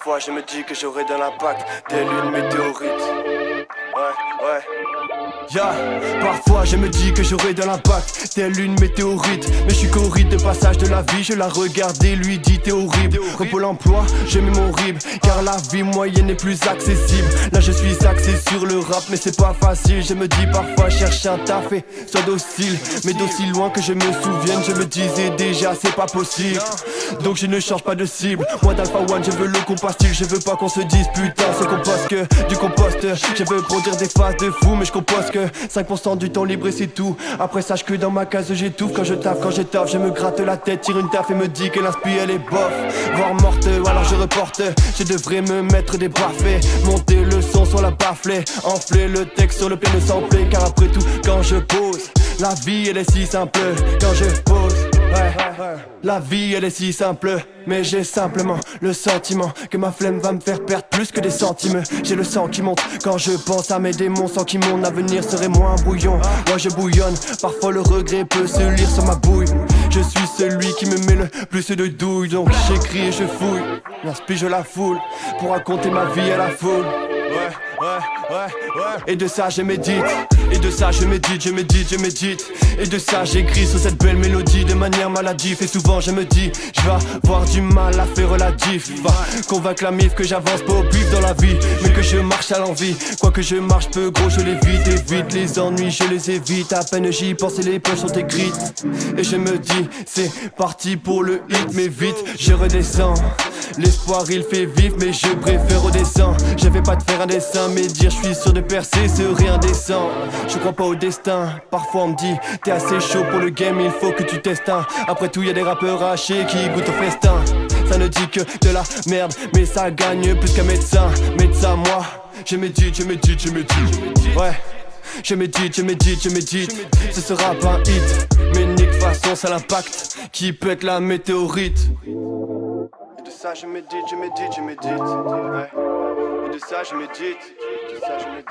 Parfois je me dis que j'aurai de l'impact, telle une météorite. Ouais. Parfois je me dis que j'aurai de l'impact, telle une météorite. Mais je suis qu'au rite de passage de la vie, je la regarde et lui dit t'es horrible. Repos l'emploi, je mets mon rib, car la vie moyenne est plus accessible. Là je suis axé sur le rap mais c'est pas facile. Je me dis parfois cherche un taf et sois docile. Mais d'aussi loin que je me souvienne, je me disais déjà c'est pas possible. Donc je ne change pas de cible, moi d'Alpha One je veux le compostile. Je veux pas qu'on se dise putain c'est compost que du compost. Je veux produire des phases de fou mais je compose que 5% du temps libre et c'est tout. Après sache que dans ma case j'étouffe. Quand je taffe, je me gratte la tête, tire une taf et me dit que l'inspi elle est bof, voire morte, alors je reporte. Je devrais me mettre des baffets, monter le son sur la bafflée, enfler le texte sur le piano samplé. Car après tout quand je pose, la vie elle est si simple. Quand je pose, la vie elle est si simple. Mais j'ai simplement le sentiment que ma flemme va me faire perdre plus que des centimes. J'ai le sang qui monte quand je pense à mes démons, sans qui mon avenir serait moins brouillon. Moi je bouillonne, parfois le regret peut se lire sur ma bouille. Je suis celui qui me met le plus de douille. Donc j'écris et je fouille, l'inspire je la foule, pour raconter ma vie à la foule. Et de ça je médite, et de ça je médite. Et de ça j'écris sur cette belle mélodie de manière maladive. Et souvent je me dis, je vais avoir du mal à faire relatif. Va convaincre la mif que j'avance pas au pif dans la vie, mais que je marche à l'envie. Quoi que je marche peu gros je l'évite. Évite les ennuis, je les évite. À peine j'y pense et les poches sont écrites. Et je me dis, c'est parti pour le hit. Mais vite je redescends, l'espoir il fait vivre mais je préfère redescendre. Je vais pas te faire un dessin mais dire je suis sûr de percer serait indécent. Je crois pas au destin, parfois on me dit t'es assez chaud pour le game, il faut que tu testes un. Après tout y'a des rappeurs hachés qui goûtent au festin. Ça ne dit que de la merde mais ça gagne plus qu'un médecin. Médecin moi, je médite. Ouais, je médite. Ce sera pas un hit, mais nique façon ça l'impact qui pète la météorite. Et de ça je médite. Ouais. Et de ça je médite. De ça je médite.